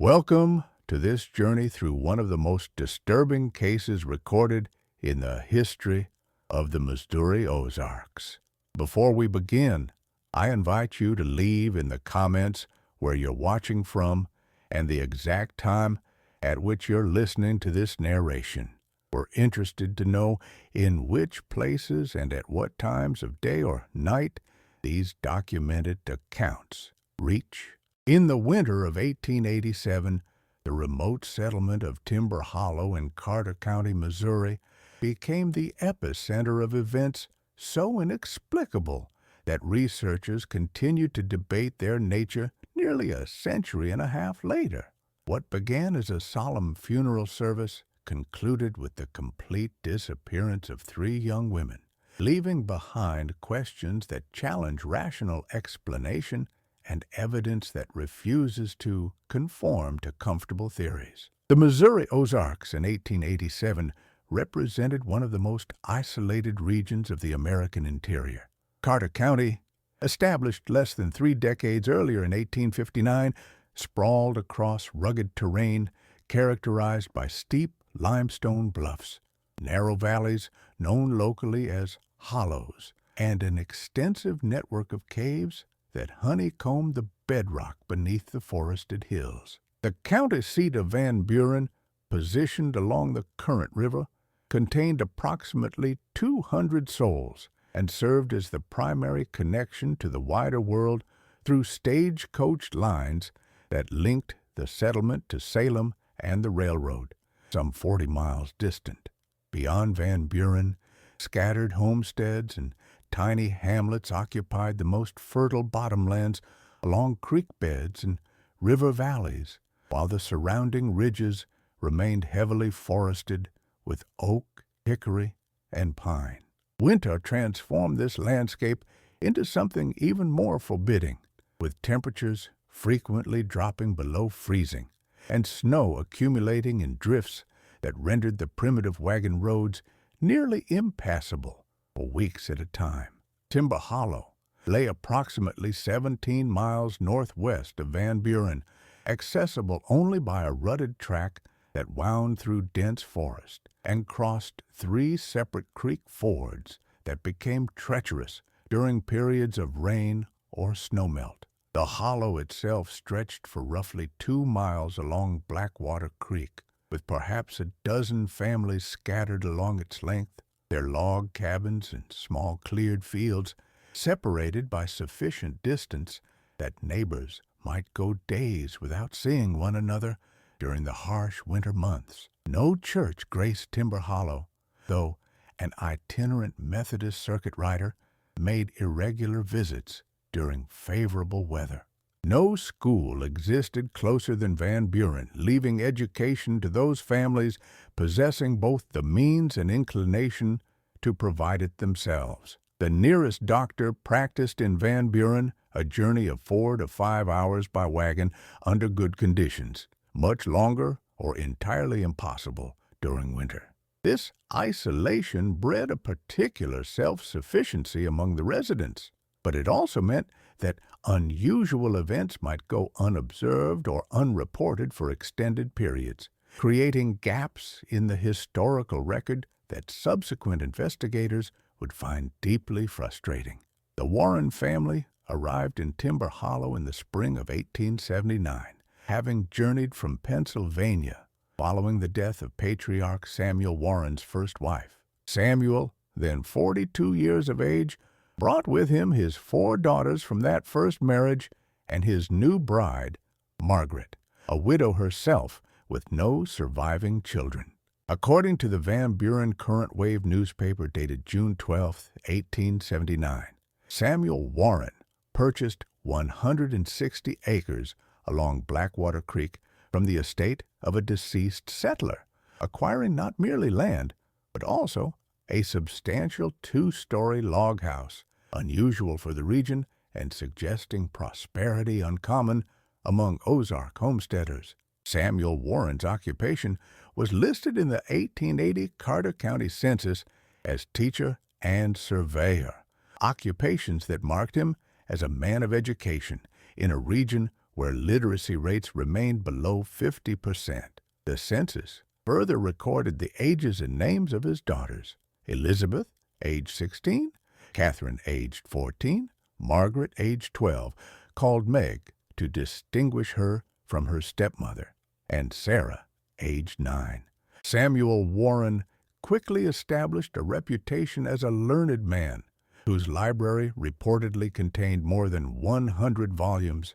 Welcome to this journey through one of the most disturbing cases recorded in the history of the Missouri Ozarks. Before we begin, I invite you to leave in the comments where you're watching from and the exact time at which you're listening to this narration. We're interested to know in which places and at what times of day or night these documented accounts reach. In the winter of 1887, the remote settlement of Timber Hollow in Carter County, Missouri, became the epicenter of events so inexplicable that researchers continue to debate their nature nearly a century and a half later. What began as a solemn funeral service concluded with the complete disappearance of 3 young women, leaving behind questions that challenge rational explanation and evidence that refuses to conform to comfortable theories. The Missouri Ozarks in 1887 represented one of the most isolated regions of the American interior. Carter County, established less than 3 decades earlier in 1859, sprawled across rugged terrain characterized by steep limestone bluffs, narrow valleys known locally as hollows, and an extensive network of caves that honeycombed the bedrock beneath the forested hills. The county seat of Van Buren, positioned along the Current River, contained approximately 200 souls and served as the primary connection to the wider world through stagecoach lines that linked the settlement to Salem and the railroad, some 40 miles distant. Beyond Van Buren, scattered homesteads and tiny hamlets occupied the most fertile bottomlands along creek beds and river valleys, while the surrounding ridges remained heavily forested with oak, hickory, and pine. Winter transformed this landscape into something even more forbidding, with temperatures frequently dropping below freezing and snow accumulating in drifts that rendered the primitive wagon roads nearly impassable for weeks at a time. Timber Hollow lay approximately 17 miles northwest of Van Buren, accessible only by a rutted track that wound through dense forest and crossed 3 separate creek fords that became treacherous during periods of rain or snowmelt. The hollow itself stretched for roughly 2 miles along Blackwater Creek, with perhaps a dozen families scattered along its length, their log cabins and small cleared fields separated by sufficient distance that neighbors might go days without seeing one another during the harsh winter months. No church graced Timber Hollow, though an itinerant Methodist circuit rider made irregular visits during favorable weather. No school existed closer than Van Buren, leaving education to those families possessing both the means and inclination to provide it themselves. The nearest doctor practiced in Van Buren, a journey of 4 to 5 hours by wagon under good conditions, much longer or entirely impossible during winter. This isolation bred a particular self-sufficiency among the residents, but it also meant that unusual events might go unobserved or unreported for extended periods, creating gaps in the historical record that subsequent investigators would find deeply frustrating. The Warren family arrived in Timber Hollow in the spring of 1879, having journeyed from Pennsylvania following the death of Patriarch Samuel Warren's first wife. Samuel, then 42 years of age, brought with him his 4 daughters from that first marriage and his new bride, Margaret, a widow herself with no surviving children. According to the Van Buren Current Wave newspaper dated June 12, 1879, Samuel Warren purchased 160 acres along Blackwater Creek from the estate of a deceased settler, acquiring not merely land, but also a substantial 2-story log house, unusual for the region and suggesting prosperity uncommon among Ozark homesteaders. Samuel Warren's occupation was listed in the 1880 Carter County Census as teacher and surveyor, occupations that marked him as a man of education in a region where literacy rates remained below 50%. The census further recorded the ages and names of his daughters: Elizabeth, age 16, Catherine, aged 14, Margaret, age 12, called Meg to distinguish her from her stepmother, and Sarah, age 9. Samuel Warren quickly established a reputation as a learned man, whose library reportedly contained more than 100 volumes,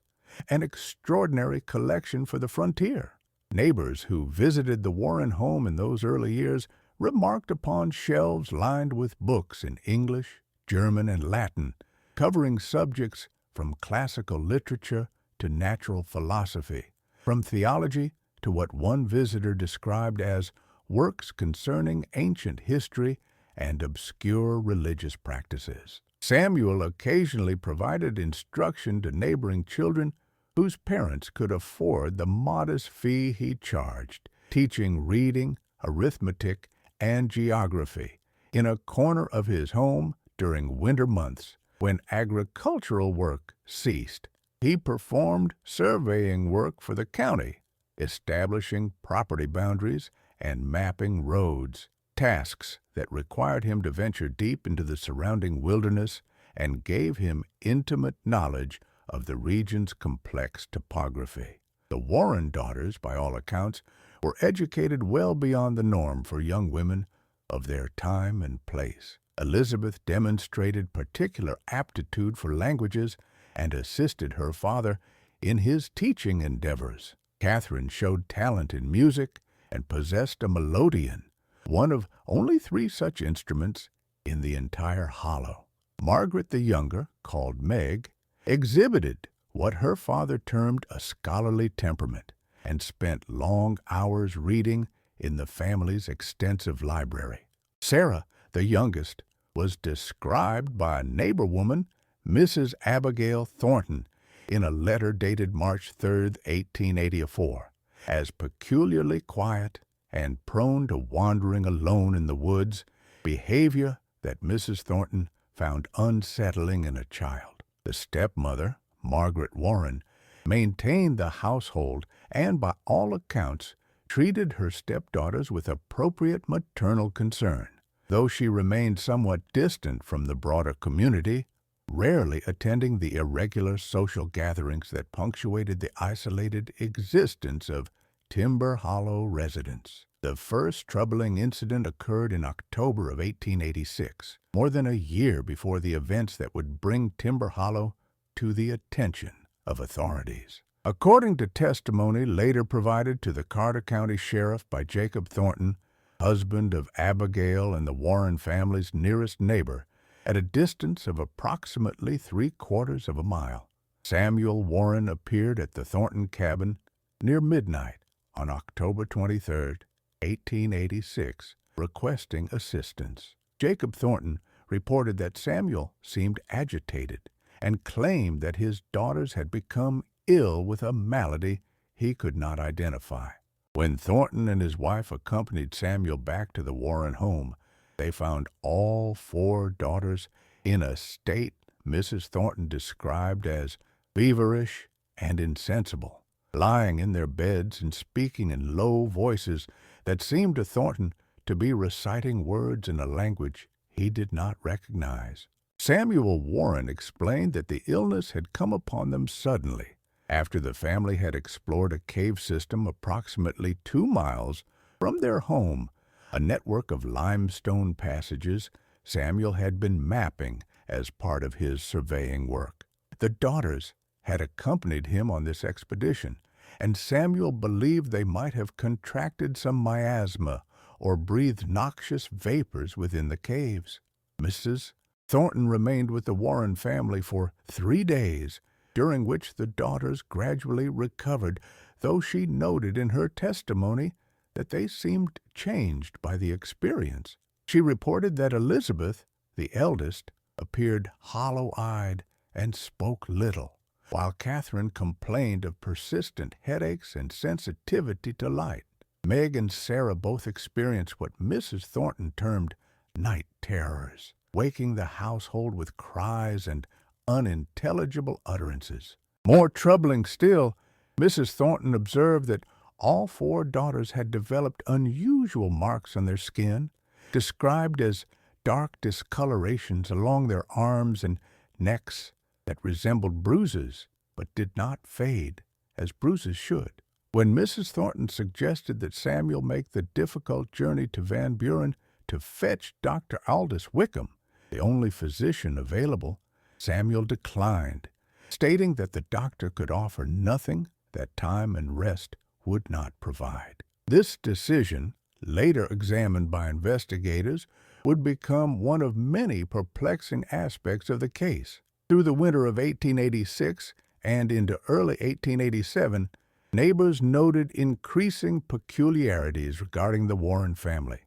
an extraordinary collection for the frontier. Neighbors who visited the Warren home in those early years remarked upon shelves lined with books in English, German, and Latin, covering subjects from classical literature to natural philosophy, from theology to what one visitor described as works concerning ancient history and obscure religious practices. Samuel occasionally provided instruction to neighboring children whose parents could afford the modest fee he charged, teaching reading, arithmetic, and geography in a corner of his home during winter months when agricultural work ceased. He performed surveying work for the county, establishing property boundaries and mapping roads, tasks that required him to venture deep into the surrounding wilderness and gave him intimate knowledge of the region's complex topography. The Warren daughters, by all accounts, were educated well beyond the norm for young women of their time and place. Elizabeth demonstrated particular aptitude for languages and assisted her father in his teaching endeavors. Catherine showed talent in music and possessed a melodeon, one of only 3 such instruments in the entire hollow. Margaret the younger, called Meg, exhibited what her father termed a scholarly temperament and spent long hours reading in the family's extensive library. Sarah, the youngest, was described by a neighbor woman, Mrs. Abigail Thornton, in a letter dated March 3, 1884, as peculiarly quiet and prone to wandering alone in the woods, behavior that Mrs. Thornton found unsettling in a child. The stepmother, Margaret Warren, maintained the household and, by all accounts, treated her stepdaughters with appropriate maternal concern, though she remained somewhat distant from the broader community, rarely attending the irregular social gatherings that punctuated the isolated existence of Timber Hollow residents. The first troubling incident occurred in October of 1886, more than a year before the events that would bring Timber Hollow to the attention of authorities. According to testimony later provided to the Carter County Sheriff by Jacob Thornton, husband of Abigail and the Warren family's nearest neighbor, at a distance of approximately 3/4 of a mile, Samuel Warren appeared at the Thornton cabin near midnight on October 23, 1886, requesting assistance. Jacob Thornton reported that Samuel seemed agitated and claimed that his daughters had become ill with a malady he could not identify. When Thornton and his wife accompanied Samuel back to the Warren home, they found all 4 daughters in a state Mrs. Thornton described as feverish and insensible, lying in their beds and speaking in low voices that seemed to Thornton to be reciting words in a language he did not recognize. Samuel Warren explained that the illness had come upon them suddenly, after the family had explored a cave system approximately 2 miles from their home, a network of limestone passages Samuel had been mapping as part of his surveying work. The daughters had accompanied him on this expedition, and Samuel believed they might have contracted some miasma or breathed noxious vapors within the caves. Mrs. Thornton remained with the Warren family for 3 days, during which the daughters gradually recovered, though she noted in her testimony that they seemed changed by the experience. She reported that Elizabeth, the eldest, appeared hollow-eyed and spoke little, while Catherine complained of persistent headaches and sensitivity to light. Meg and Sarah both experienced what Mrs. Thornton termed night terrors, waking the household with cries and unintelligible utterances. More troubling still, Mrs. Thornton observed that all four daughters had developed unusual marks on their skin, described as dark discolorations along their arms and necks that resembled bruises but did not fade, as bruises should. When Mrs. Thornton suggested that Samuel make the difficult journey to Van Buren to fetch Dr. Aldous Wickham, the only physician available, Samuel declined, stating that the doctor could offer nothing that time and rest would not provide. This decision, later examined by investigators, would become one of many perplexing aspects of the case. Through the winter of 1886 and into early 1887, neighbors noted increasing peculiarities regarding the Warren family.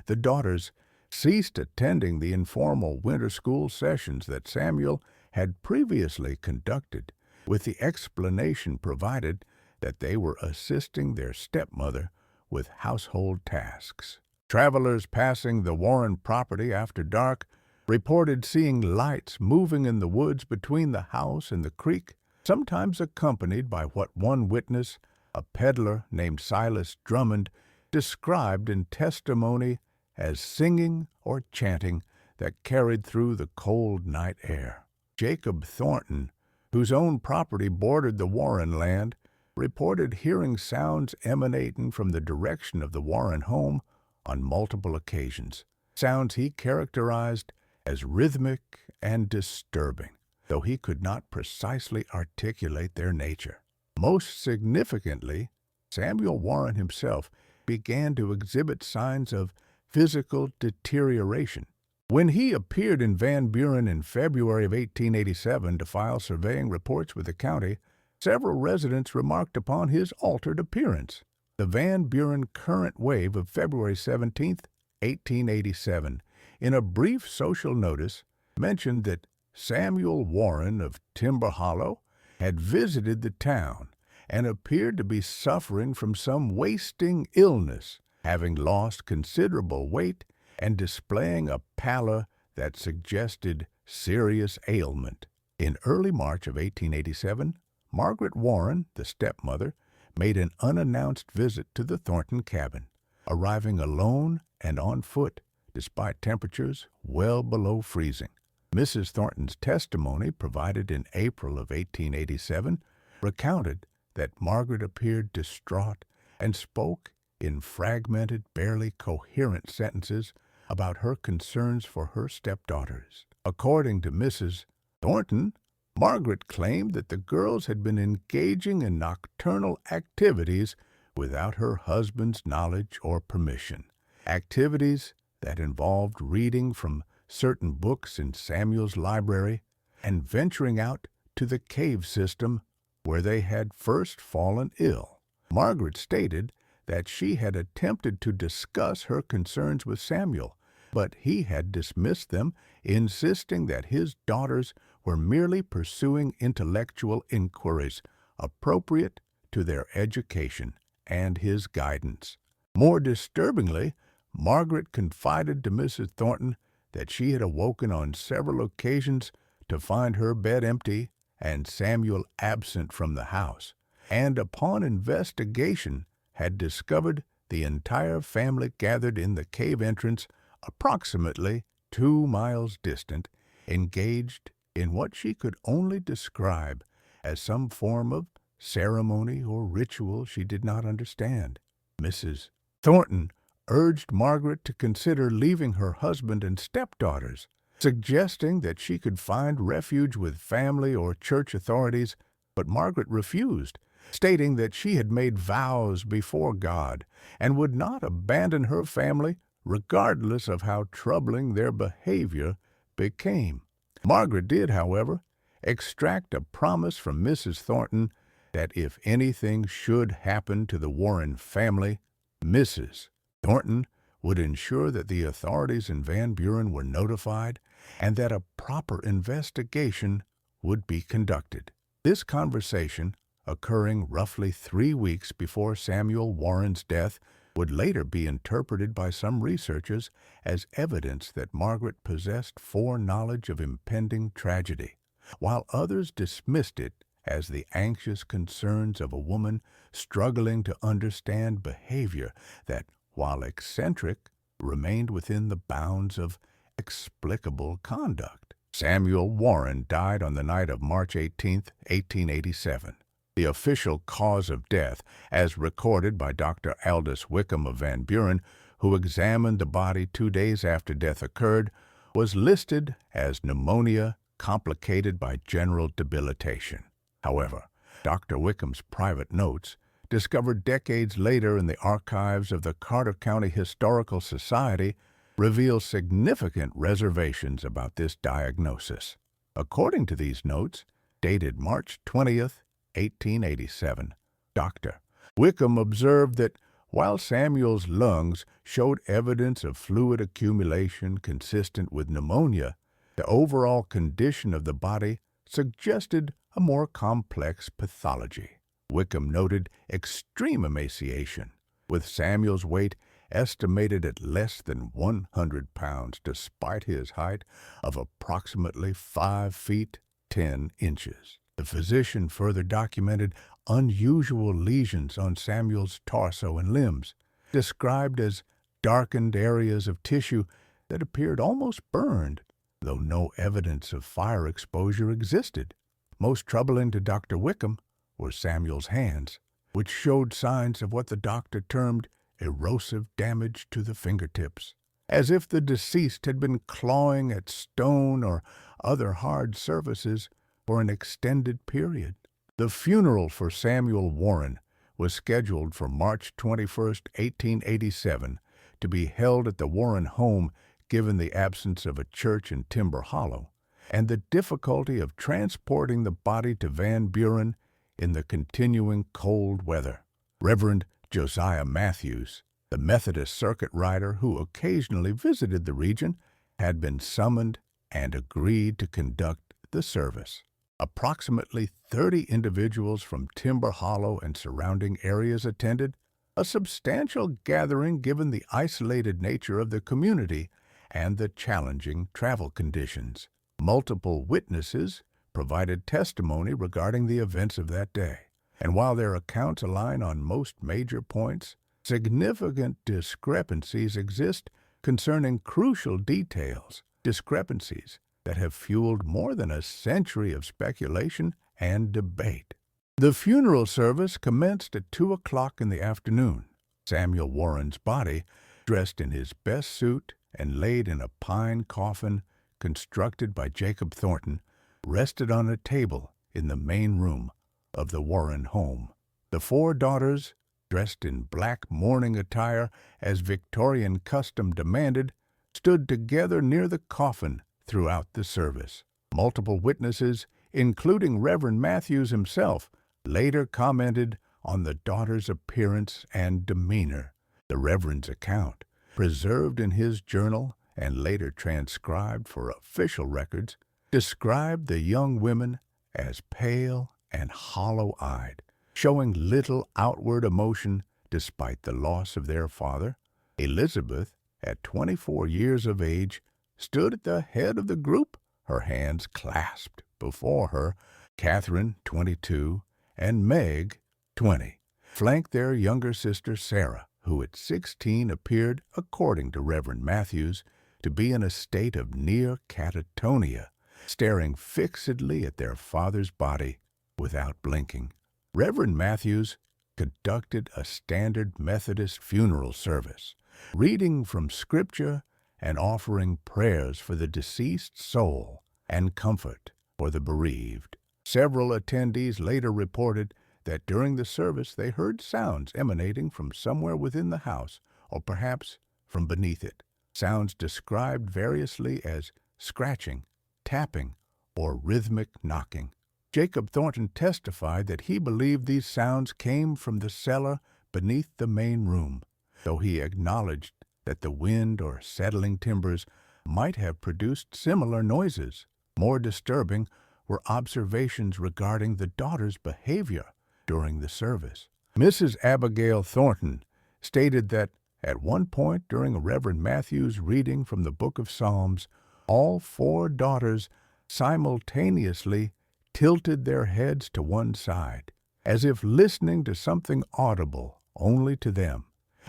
The daughters ceased attending the informal winter school sessions that Samuel had previously conducted, with the explanation provided that they were assisting their stepmother with household tasks. Travelers passing the Warren property after dark reported seeing lights moving in the woods between the house and the creek, sometimes accompanied by what one witness, a peddler named Silas Drummond, described in testimony as singing or chanting that carried through the cold night air. Jacob Thornton, whose own property bordered the Warren land, reported hearing sounds emanating from the direction of the Warren home on multiple occasions, sounds he characterized as rhythmic and disturbing, though he could not precisely articulate their nature. Most significantly, Samuel Warren himself began to exhibit signs of physical deterioration. When he appeared in Van Buren in February of 1887 to file surveying reports with the county, several residents remarked upon his altered appearance. The Van Buren Current Wave of February 17, 1887, in a brief social notice, mentioned that Samuel Warren of Timber Hollow had visited the town and appeared to be suffering from some wasting illness, having lost considerable weight and displaying a pallor that suggested serious ailment. In early March of 1887, Margaret Warren, the stepmother, made an unannounced visit to the Thornton cabin, arriving alone and on foot, despite temperatures well below freezing. Mrs. Thornton's testimony, provided in April of 1887, recounted that Margaret appeared distraught and spoke in fragmented, barely coherent sentences about her concerns for her stepdaughters. According to Mrs. Thornton, Margaret claimed that the girls had been engaging in nocturnal activities without her husband's knowledge or permission, activities that involved reading from certain books in Samuel's library and venturing out to the cave system where they had first fallen ill. Margaret stated that she had attempted to discuss her concerns with Samuel, but he had dismissed them, insisting that his daughters were merely pursuing intellectual inquiries appropriate to their education and his guidance. More disturbingly, Margaret confided to Mrs. Thornton that she had awoken on several occasions to find her bed empty and Samuel absent from the house, and upon investigation had discovered the entire family gathered in the cave entrance approximately 2 miles distant, engaged in what she could only describe as some form of ceremony or ritual she did not understand. Mrs. Thornton urged Margaret to consider leaving her husband and stepdaughters, suggesting that she could find refuge with family or church authorities, but Margaret refused, stating that she had made vows before God and would not abandon her family regardless of how troubling their behavior became. Margaret did, however, extract a promise from Mrs. Thornton that if anything should happen to the Warren family, Mrs. Thornton would ensure that the authorities in Van Buren were notified and that a proper investigation would be conducted. This conversation, occurring roughly 3 weeks before Samuel Warren's death, would later be interpreted by some researchers as evidence that Margaret possessed foreknowledge of impending tragedy, while others dismissed it as the anxious concerns of a woman struggling to understand behavior that, while eccentric, remained within the bounds of explicable conduct. Samuel Warren died on the night of March 18, 1887. The official cause of death, as recorded by Dr. Aldous Wickham of Van Buren, who examined the body 2 days after death occurred, was listed as pneumonia complicated by general debilitation. However, Dr. Wickham's private notes, discovered decades later in the archives of the Carter County Historical Society, reveal significant reservations about this diagnosis. According to these notes, dated March 20th, 1887, Dr. Wickham observed that while Samuel's lungs showed evidence of fluid accumulation consistent with pneumonia, the overall condition of the body suggested a more complex pathology. Wickham noted extreme emaciation, with Samuel's weight estimated at less than 100 pounds despite his height of approximately 5 feet 10 inches. The physician further documented unusual lesions on Samuel's torso and limbs, described as darkened areas of tissue that appeared almost burned, though no evidence of fire exposure existed. Most troubling to Dr. Wickham were Samuel's hands, which showed signs of what the doctor termed erosive damage to the fingertips, as if the deceased had been clawing at stone or other hard surfaces for an extended period. The funeral for Samuel Warren was scheduled for March 21, 1887, to be held at the Warren home given the absence of a church in Timber Hollow and the difficulty of transporting the body to Van Buren in the continuing cold weather. Reverend Josiah Matthews, the Methodist circuit rider who occasionally visited the region, had been summoned and agreed to conduct the service. Approximately 30 individuals from Timber Hollow and surrounding areas attended, a substantial gathering given the isolated nature of the community and the challenging travel conditions. Multiple witnesses provided testimony regarding the events of that day, and while their accounts align on most major points, significant discrepancies exist concerning crucial details, discrepancies that have fueled more than a century of speculation and debate. The funeral service commenced at 2 o'clock in the afternoon. Samuel Warren's body, dressed in his best suit and laid in a pine coffin constructed by Jacob Thornton, rested on a table in the main room of the Warren home. The 4 daughters, dressed in black mourning attire as Victorian custom demanded, stood together near the coffin throughout the service. Multiple witnesses, including Reverend Matthews himself, later commented on the daughters' appearance and demeanor. The Reverend's account, preserved in his journal and later transcribed for official records, described the young women as pale and hollow-eyed, showing little outward emotion despite the loss of their father. Elizabeth, at 24 years of age, stood at the head of the group, her hands clasped before her. Catherine, 22, and Meg, 20, flanked their younger sister Sarah, who at 16 appeared, according to Reverend Matthews, to be in a state of near catatonia, staring fixedly at their father's body without blinking. Reverend Matthews conducted a standard Methodist funeral service, reading from Scripture and offering prayers for the deceased soul and comfort for the bereaved. Several attendees later reported that during the service they heard sounds emanating from somewhere within the house or perhaps from beneath it, sounds described variously as scratching, tapping, or rhythmic knocking. Jacob Thornton testified that he believed these sounds came from the cellar beneath the main room, though he acknowledged that the wind or settling timbers might have produced similar noises. More disturbing were observations regarding the daughter's behavior during the service. Mrs. Abigail Thornton stated that at one point during Reverend Matthews' reading from the Book of Psalms, all 4 daughters simultaneously tilted their heads to one side, as if listening to something audible only to them,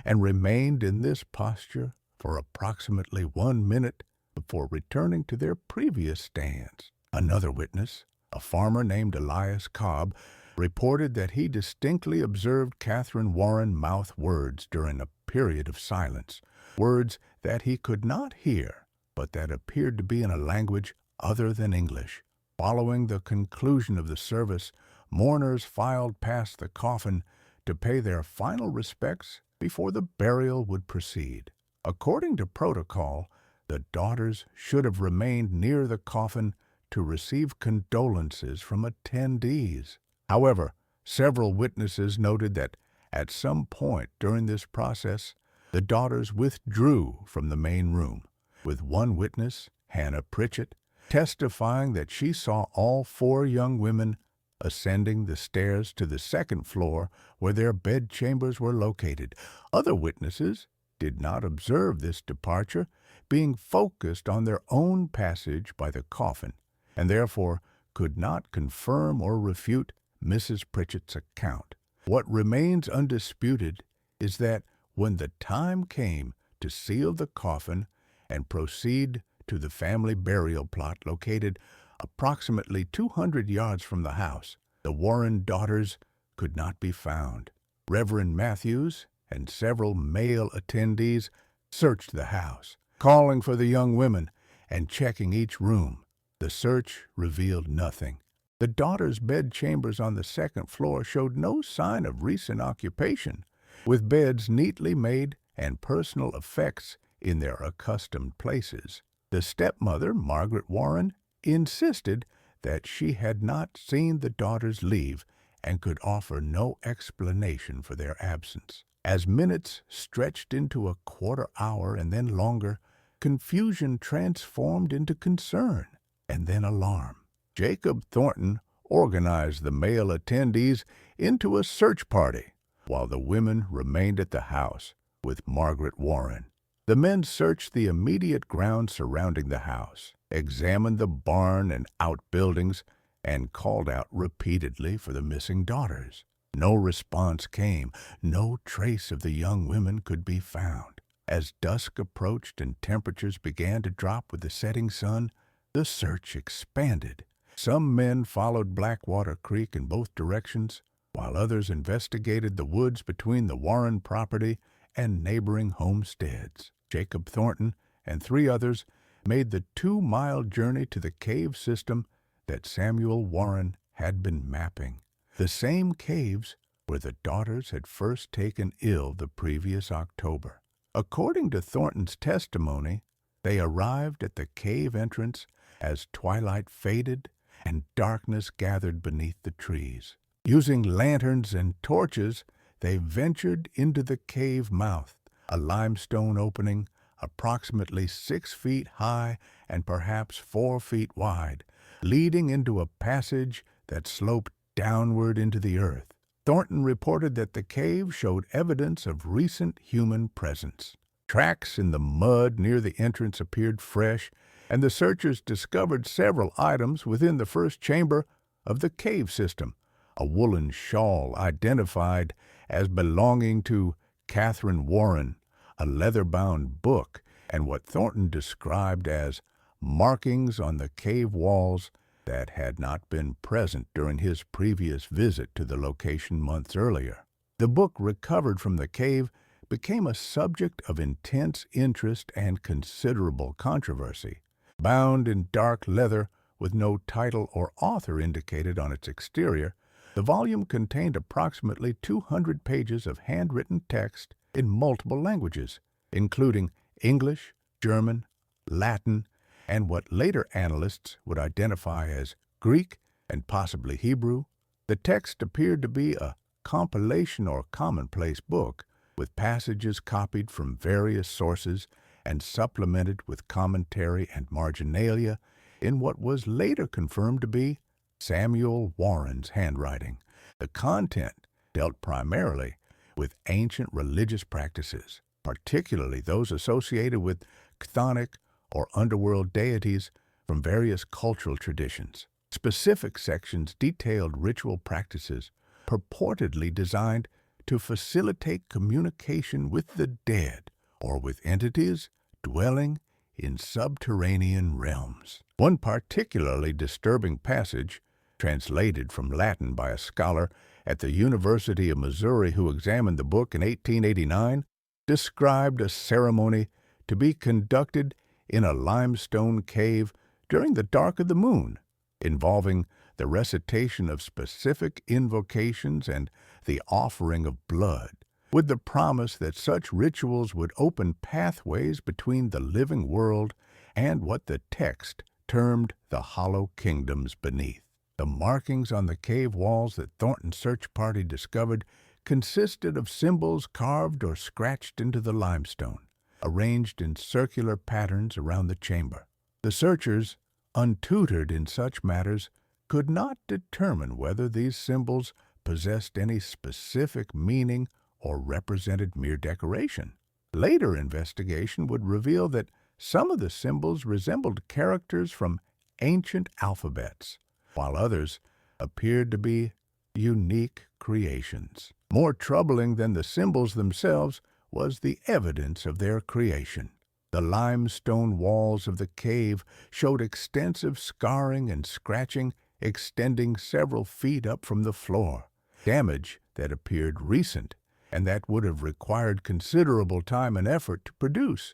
and remained in this posture for approximately 1 minute before returning to their previous stands. Another witness, a farmer named Elias Cobb, reported that he distinctly observed Catherine Warren mouth words during a period of silence, words that he could not hear, but that appeared to be in a language other than English. Following the conclusion of the service, mourners filed past the coffin to pay their final respects before the burial would proceed. According to protocol, the daughters should have remained near the coffin to receive condolences from attendees. However, several witnesses noted that at some point during this process, the daughters withdrew from the main room, with one witness, Hannah Pritchett, testifying that she saw all 4 young women ascending the stairs to the second floor where their bedchambers were located. Other witnesses did not observe this departure, being focused on their own passage by the coffin, and therefore could not confirm or refute Mrs. Pritchett's account. What remains undisputed is that when the time came to seal the coffin and proceed to the family burial plot located approximately 200 yards from the house, the Warren daughters could not be found. Reverend Matthews and several male attendees searched the house, calling for the young women and checking each room. The search revealed nothing. The daughters' bedchambers on the second floor showed no sign of recent occupation, with beds neatly made and personal effects in their accustomed places. The stepmother, Margaret Warren, insisted that she had not seen the daughters leave and could offer no explanation for their absence. As minutes stretched into a quarter hour and then longer, confusion transformed into concern and then alarm. Jacob Thornton organized the male attendees into a search party, while the women remained at the house with Margaret Warren. The men searched the immediate ground surrounding the house, examined the barn and outbuildings, and called out repeatedly for the missing daughters. No response came. No trace of the young women could be found. As dusk approached and temperatures began to drop with the setting sun, the search expanded. Some men followed Blackwater Creek in both directions, while others investigated the woods between the Warren property and neighboring homesteads. Jacob Thornton and 3 others made the 2-mile journey to the cave system that Samuel Warren had been mapping, the same caves where the daughters had first taken ill the previous October. According to Thornton's testimony, they arrived at the cave entrance as twilight faded and darkness gathered beneath the trees. Using lanterns and torches, they ventured into the cave mouth, a limestone opening approximately 6 feet high and perhaps 4 feet wide, leading into a passage that sloped downward into the earth. Thornton reported that the cave showed evidence of recent human presence. Tracks in the mud near the entrance appeared fresh, and the searchers discovered several items within the first chamber of the cave system. A woolen shawl identified as belonging to Catherine Warren, a leather-bound book, and what Thornton described as markings on the cave walls that had not been present during his previous visit to the location months earlier. The book recovered from the cave became a subject of intense interest and considerable controversy. Bound in dark leather with no title or author indicated on its exterior, the volume contained approximately 200 pages of handwritten text in multiple languages, including English, German, Latin, and what later analysts would identify as Greek and possibly Hebrew. The text appeared to be a compilation or commonplace book, with passages copied from various sources and supplemented with commentary and marginalia in what was later confirmed to be Samuel Warren's handwriting. The content dealt primarily with ancient religious practices, particularly those associated with chthonic or underworld deities from various cultural traditions. Specific sections detailed ritual practices purportedly designed to facilitate communication with the dead or with entities dwelling in subterranean realms. One particularly disturbing passage, translated from Latin by a scholar at the University of Missouri who examined the book in 1889, described a ceremony to be conducted in a limestone cave during the dark of the moon, involving the recitation of specific invocations and the offering of blood, with the promise that such rituals would open pathways between the living world and what the text termed the hollow kingdoms beneath. The markings on the cave walls that Thornton's search party discovered consisted of symbols carved or scratched into the limestone, arranged in circular patterns around the chamber. The searchers, untutored in such matters, could not determine whether these symbols possessed any specific meaning or represented mere decoration. Later investigation would reveal that some of the symbols resembled characters from ancient alphabets, while others appeared to be unique creations. More troubling than the symbols themselves was the evidence of their creation. The limestone walls of the cave showed extensive scarring and scratching extending several feet up from the floor, damage that appeared recent and that would have required considerable time and effort to produce.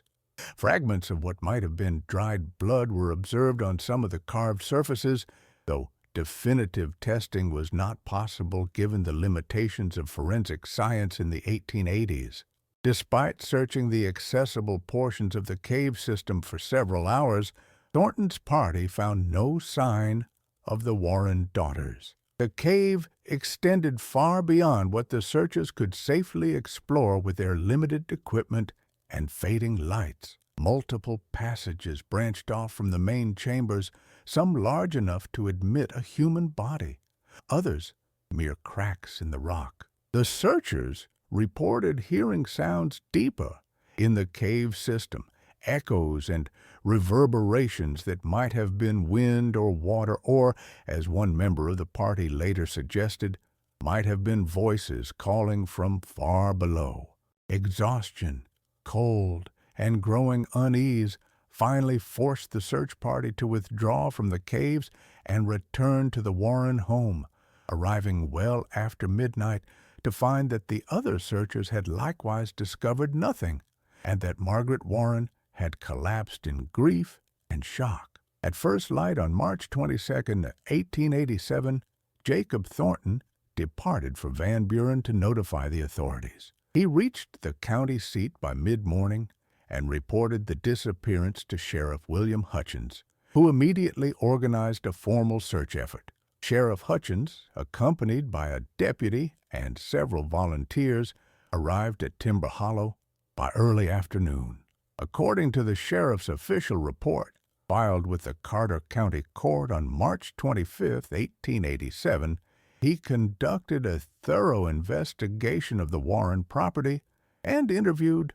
Fragments of what might have been dried blood were observed on some of the carved surfaces, though definitive testing was not possible given the limitations of forensic science in the 1880s. Despite searching the accessible portions of the cave system for several hours, Thornton's party found no sign of the Warren daughters. The cave extended far beyond what the searchers could safely explore with their limited equipment and fading lights. Multiple passages branched off from the main chambers, some large enough to admit a human body, others mere cracks in the rock. The searchers reported hearing sounds deeper in the cave system, echoes and reverberations that might have been wind or water or, as one member of the party later suggested, might have been voices calling from far below. Exhaustion, cold, and growing unease finally forced the search party to withdraw from the caves and return to the Warren home, arriving well after midnight to find that the other searchers had likewise discovered nothing, and that Margaret Warren had collapsed in grief and shock. At first light on March 22, 1887, Jacob Thornton departed for Van Buren to notify the authorities. He reached the county seat by mid-morning and reported the disappearance to Sheriff William Hutchins, who immediately organized a formal search effort. Sheriff Hutchins, accompanied by a deputy and several volunteers, arrived at Timber Hollow by early afternoon. According to the sheriff's official report, filed with the Carter County Court on March 25, 1887, he conducted a thorough investigation of the Warren property and interviewed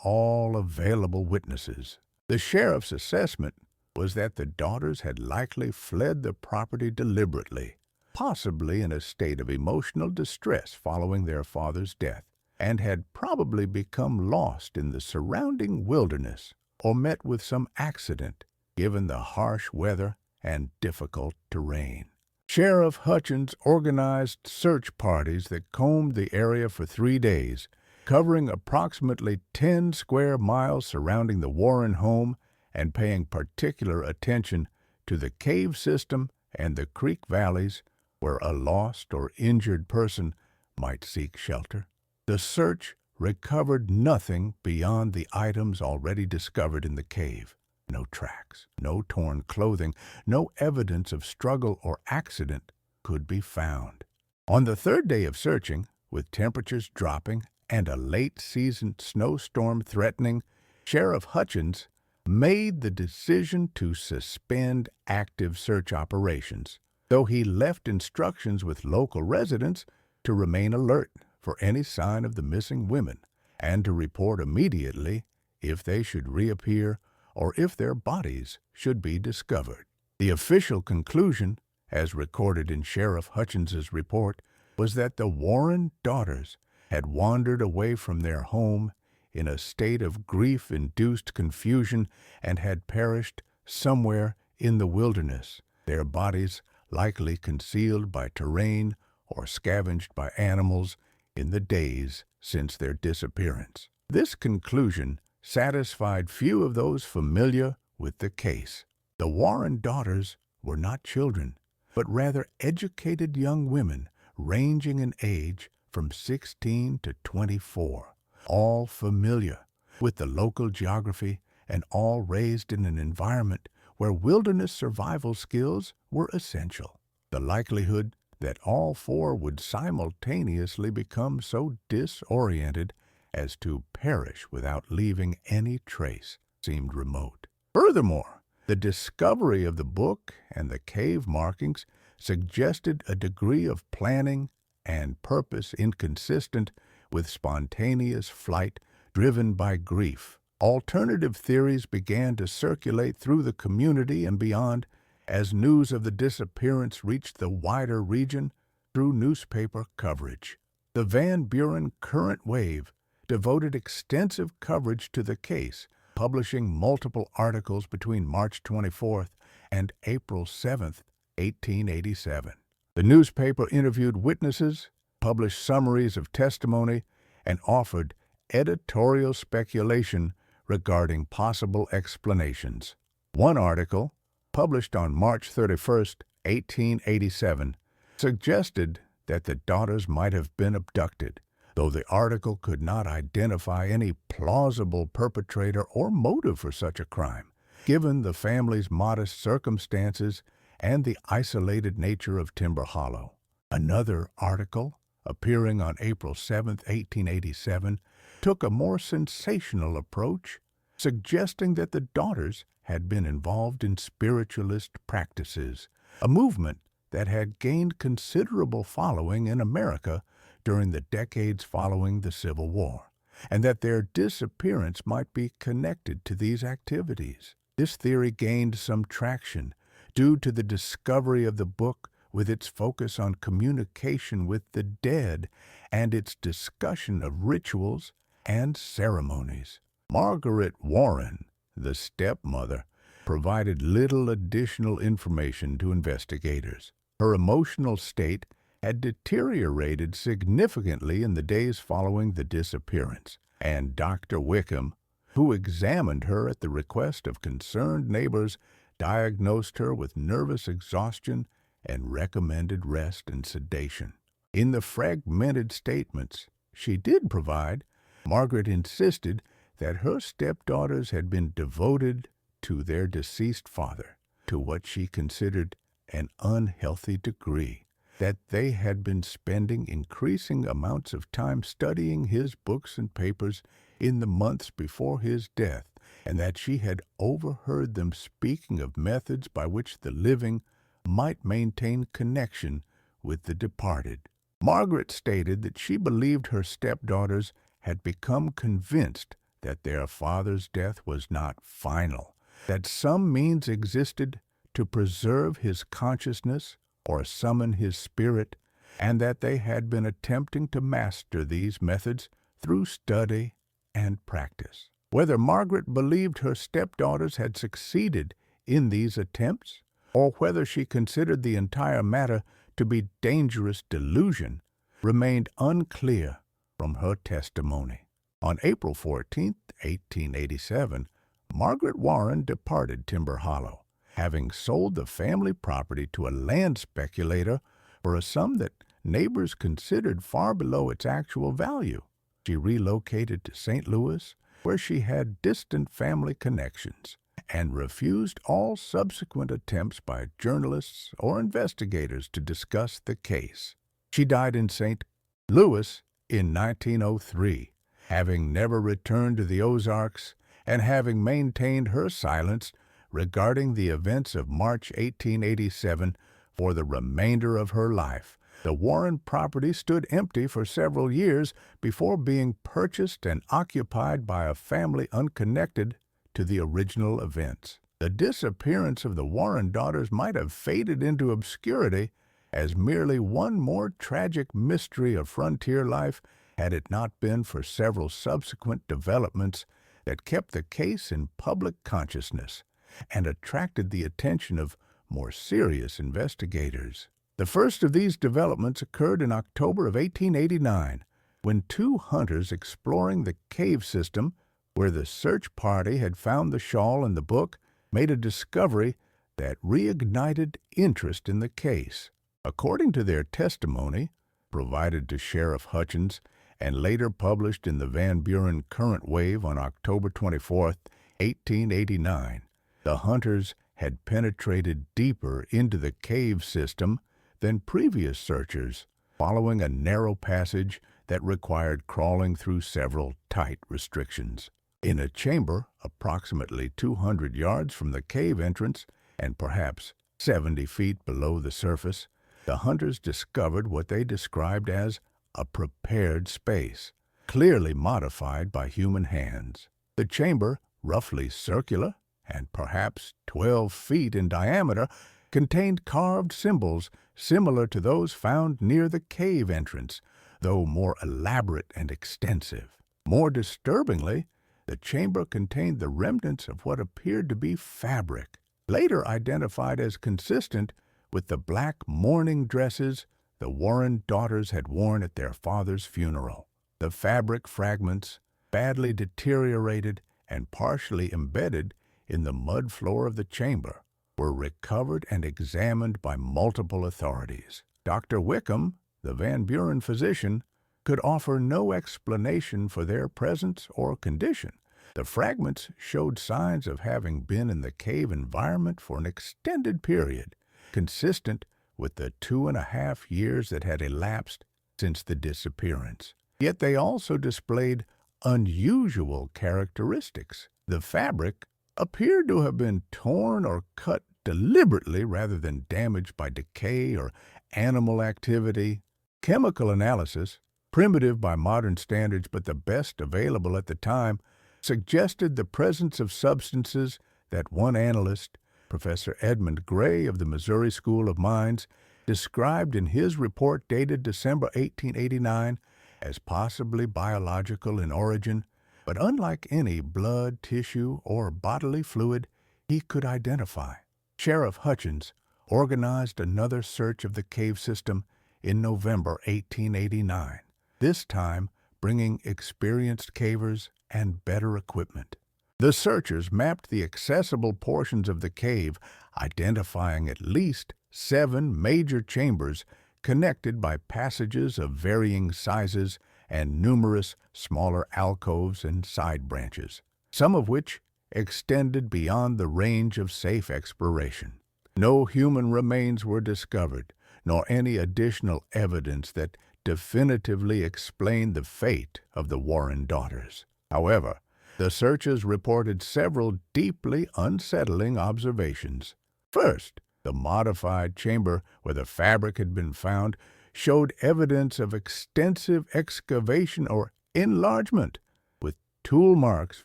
all available witnesses. The sheriff's assessment was that the daughters had likely fled the property deliberately, possibly in a state of emotional distress following their father's death, and had probably become lost in the surrounding wilderness or met with some accident, given the harsh weather and difficult terrain. Sheriff Hutchins organized search parties that combed the area for 3 days, covering approximately 10 square miles surrounding the Warren home and paying particular attention to the cave system and the creek valleys where a lost or injured person might seek shelter. The search recovered nothing beyond the items already discovered in the cave. No tracks, no torn clothing, no evidence of struggle or accident could be found. On the third day of searching, with temperatures dropping and a late-season snowstorm threatening, Sheriff Hutchins made the decision to suspend active search operations, though he left instructions with local residents to remain alert for any sign of the missing women and to report immediately if they should reappear or if their bodies should be discovered. The official conclusion, as recorded in Sheriff Hutchins's report, was that the Warren daughters had wandered away from their home in a state of grief-induced confusion and had perished somewhere in the wilderness, their bodies likely concealed by terrain or scavenged by animals in the days since their disappearance. This conclusion satisfied few of those familiar with the case. The Warren daughters were not children, but rather educated young women ranging in age from 16 to 24, all familiar with the local geography and all raised in an environment where wilderness survival skills were essential. The likelihood that all four would simultaneously become so disoriented as to perish without leaving any trace seemed remote. Furthermore, the discovery of the book and the cave markings suggested a degree of planning and purpose inconsistent with spontaneous flight driven by grief. Alternative theories began to circulate through the community and beyond as news of the disappearance reached the wider region through newspaper coverage. The Van Buren Current Wave devoted extensive coverage to the case, publishing multiple articles between March 24th and April 7th, 1887. The newspaper interviewed witnesses, published summaries of testimony, and offered editorial speculation regarding possible explanations. One article, published on March 31st, 1887, suggested that the daughters might have been abducted, though the article could not identify any plausible perpetrator or motive for such a crime, given the family's modest circumstances and the isolated nature of Timber Hollow. Another article, appearing on April 7, 1887, took a more sensational approach, suggesting that the daughters had been involved in spiritualist practices, a movement that had gained considerable following in America during the decades following the Civil War, and that their disappearance might be connected to these activities. This theory gained some traction due to the discovery of the book with its focus on communication with the dead and its discussion of rituals and ceremonies. Margaret Warren, the stepmother, provided little additional information to investigators. Her emotional state had deteriorated significantly in the days following the disappearance, and Dr. Wickham, who examined her at the request of concerned neighbors, diagnosed her with nervous exhaustion and recommended rest and sedation. In the fragmented statements she did provide, Margaret insisted that her stepdaughters had been devoted to their deceased father to what she considered an unhealthy degree, that they had been spending increasing amounts of time studying his books and papers in the months before his death, and that she had overheard them speaking of methods by which the living might maintain connection with the departed. Margaret stated that she believed her stepdaughters had become convinced that their father's death was not final, that some means existed to preserve his consciousness or summon his spirit, and that they had been attempting to master these methods through study and practice. Whether Margaret believed her stepdaughters had succeeded in these attempts, or whether she considered the entire matter to be dangerous delusion, remained unclear from her testimony. On April 14, 1887, Margaret Warren departed Timber Hollow, having sold the family property to a land speculator for a sum that neighbors considered far below its actual value. She relocated to St. Louis, where she had distant family connections, and refused all subsequent attempts by journalists or investigators to discuss the case. She died in St. Louis in 1903, having never returned to the Ozarks and having maintained her silence regarding the events of March 1887 for the remainder of her life. The Warren property stood empty for several years before being purchased and occupied by a family unconnected to the original events. The disappearance of the Warren daughters might have faded into obscurity as merely one more tragic mystery of frontier life had it not been for several subsequent developments that kept the case in public consciousness and attracted the attention of more serious investigators. The first of these developments occurred in October of 1889, when two hunters exploring the cave system where the search party had found the shawl and the book made a discovery that reignited interest in the case. According to their testimony, provided to Sheriff Hutchins and later published in the Van Buren Current Wave on October 24, 1889, the hunters had penetrated deeper into the cave system than previous searchers, following a narrow passage that required crawling through several tight restrictions. In a chamber approximately 200 yards from the cave entrance and perhaps 70 feet below the surface, the hunters discovered what they described as a prepared space, clearly modified by human hands. The chamber, roughly circular and perhaps 12 feet in diameter, contained carved symbols similar to those found near the cave entrance, though more elaborate and extensive. More disturbingly, the chamber contained the remnants of what appeared to be fabric, later identified as consistent with the black mourning dresses the Warren daughters had worn at their father's funeral. The fabric fragments, badly deteriorated and partially embedded in the mud floor of the chamber, were recovered and examined by multiple authorities. Dr. Wickham, the Van Buren physician, could offer no explanation for their presence or condition. The fragments showed signs of having been in the cave environment for an extended period, consistent with the 2.5 years that had elapsed since the disappearance. Yet they also displayed unusual characteristics. The fabric appeared to have been torn or cut deliberately rather than damaged by decay or animal activity. Chemical analysis, primitive by modern standards but the best available at the time, suggested the presence of substances that one analyst, Professor Edmund Gray of the Missouri School of Mines, described in his report dated December 1889 as possibly biological in origin, but unlike any blood, tissue, or bodily fluid he could identify. Sheriff Hutchins organized another search of the cave system in November 1889, this time bringing experienced cavers and better equipment. The searchers mapped the accessible portions of the cave, identifying at least 7 major chambers connected by passages of varying sizes and numerous smaller alcoves and side branches, some of which extended beyond the range of safe exploration. No human remains were discovered, nor any additional evidence that definitively explained the fate of the Warren daughters. However, the searchers reported several deeply unsettling observations. First, the modified chamber where the fabric had been found showed evidence of extensive excavation or enlargement, with tool marks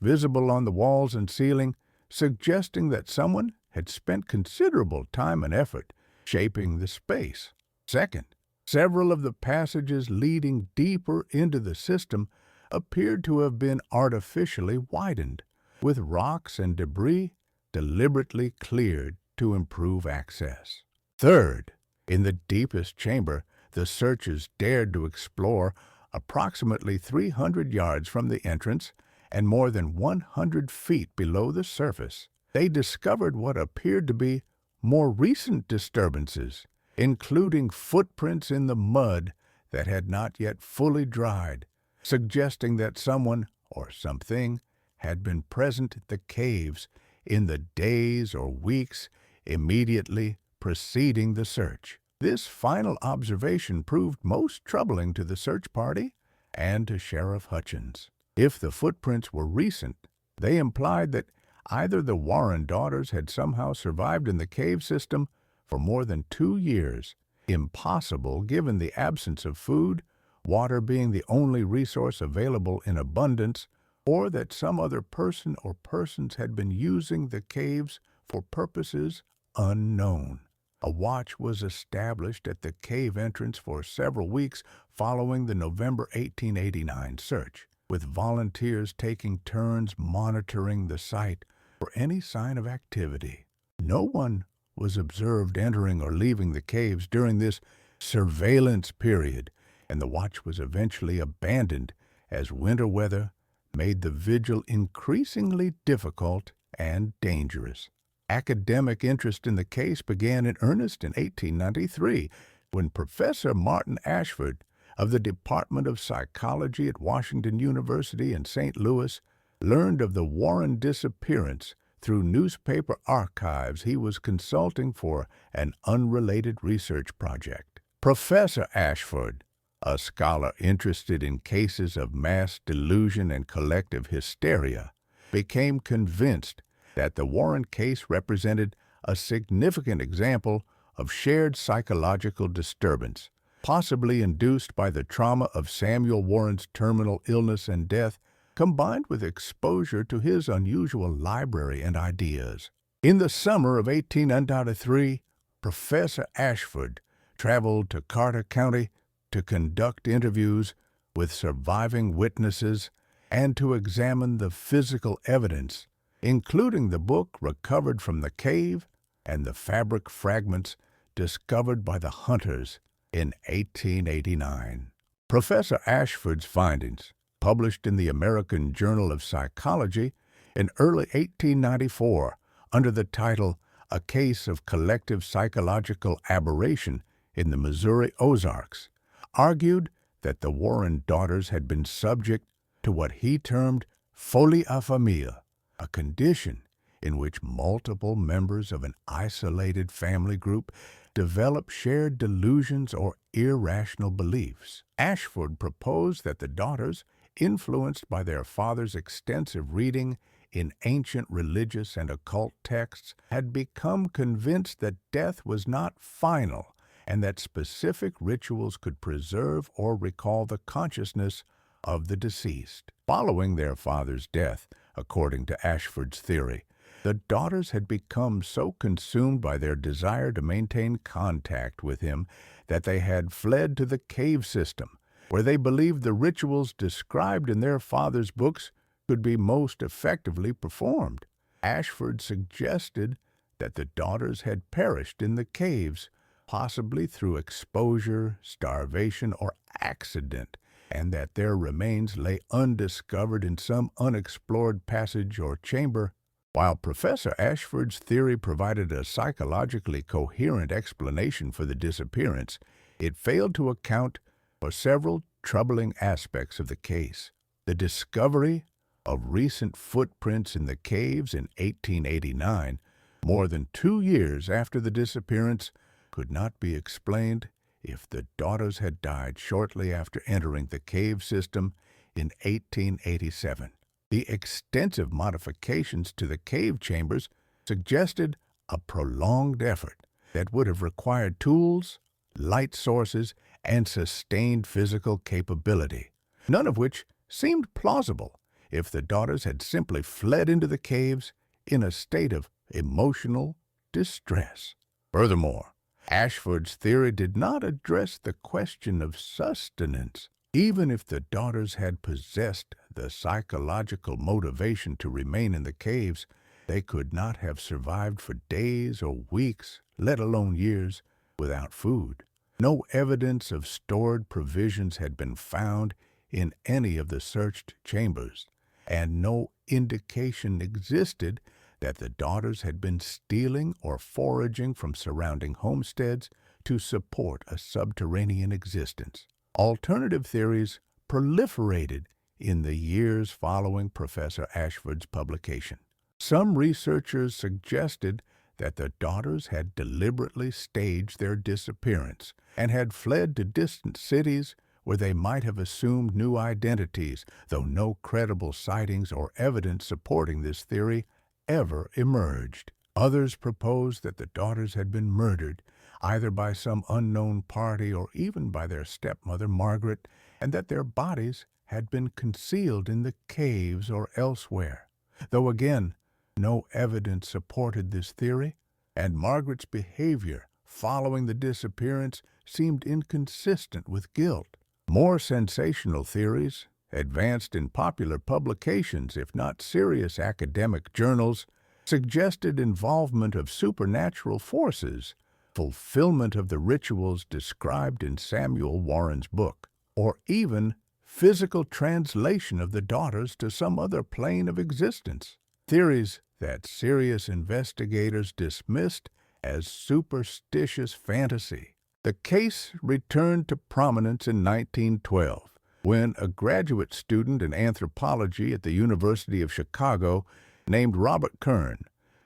visible on the walls and ceiling, suggesting that someone had spent considerable time and effort shaping the space. Second, several of the passages leading deeper into the system appeared to have been artificially widened, with rocks and debris deliberately cleared to improve access. Third, in the deepest chamber, the searchers dared to explore approximately 300 yards from the entrance and more than 100 feet below the surface. They discovered what appeared to be more recent disturbances, including footprints in the mud that had not yet fully dried, suggesting that someone or something had been present at the caves in the days or weeks immediately preceding the search. This final observation proved most troubling to the search party and to Sheriff Hutchins. If the footprints were recent, they implied that either the Warren daughters had somehow survived in the cave system for more than 2 years, impossible given the absence of food, water being the only resource available in abundance, or that some other person or persons had been using the caves for purposes unknown. A watch was established at the cave entrance for several weeks following the November 1889 search, with volunteers taking turns monitoring the site for any sign of activity. No one was observed entering or leaving the caves during this surveillance period, and the watch was eventually abandoned as winter weather made the vigil increasingly difficult and dangerous. Academic interest in the case began in earnest in 1893 when Professor Martin Ashford of the Department of Psychology at Washington University in St. Louis learned of the Warren disappearance through newspaper archives he was consulting for an unrelated research project. Professor Ashford, a scholar interested in cases of mass delusion and collective hysteria, became convinced that the Warren case represented a significant example of shared psychological disturbance, possibly induced by the trauma of Samuel Warren's terminal illness and death, combined with exposure to his unusual library and ideas. In the summer of 1893, Professor Ashford traveled to Carter County to conduct interviews with surviving witnesses and to examine the physical evidence, including the book recovered from the cave and the fabric fragments discovered by the hunters in 1889. Professor Ashford's findings, published in the American Journal of Psychology in early 1894 under the title A Case of Collective Psychological Aberration in the Missouri Ozarks, argued that the Warren daughters had been subject to what he termed folie à famille, a condition in which multiple members of an isolated family group develop shared delusions or irrational beliefs. Ashford proposed that the daughters, influenced by their father's extensive reading in ancient religious and occult texts, had become convinced that death was not final and that specific rituals could preserve or recall the consciousness of the deceased. Following their father's death, according to Ashford's theory, the daughters had become so consumed by their desire to maintain contact with him that they had fled to the cave system, where they believed the rituals described in their father's books could be most effectively performed. Ashford suggested that the daughters had perished in the caves, possibly through exposure, starvation, or accident, and that their remains lay undiscovered in some unexplored passage or chamber. While Professor Ashford's theory provided a psychologically coherent explanation for the disappearance, it failed to account for several troubling aspects of the case. The discovery of recent footprints in the caves in 1889, more than 2 years after the disappearance, could not be explained if the daughters had died shortly after entering the cave system in 1887. The extensive modifications to the cave chambers suggested a prolonged effort that would have required tools, light sources, and sustained physical capability, none of which seemed plausible if the daughters had simply fled into the caves in a state of emotional distress. Furthermore, Ashford's theory did not address the question of sustenance. Even if the daughters had possessed the psychological motivation to remain in the caves, they could not have survived for days or weeks, let alone years, without food. No evidence of stored provisions had been found in any of the searched chambers, and no indication existed that the daughters had been stealing or foraging from surrounding homesteads to support a subterranean existence. Alternative theories proliferated in the years following Professor Ashford's publication. Some researchers suggested that the daughters had deliberately staged their disappearance and had fled to distant cities where they might have assumed new identities, though no credible sightings or evidence supporting this theory ever emerged. Others proposed that the daughters had been murdered, either by some unknown party or even by their stepmother Margaret, and that their bodies had been concealed in the caves or elsewhere, though again, No evidence supported this theory, and Margaret's behavior following the disappearance seemed inconsistent with guilt. More sensational theories, advanced in popular publications if not serious academic journals, suggested involvement of supernatural forces, fulfillment of the rituals described in Samuel Warren's book, or even physical translation of the daughters to some other plane of existence. Theories that serious investigators dismissed as superstitious fantasy. The case returned to prominence in 1912 when a graduate student in anthropology at the University of Chicago named Robert Kern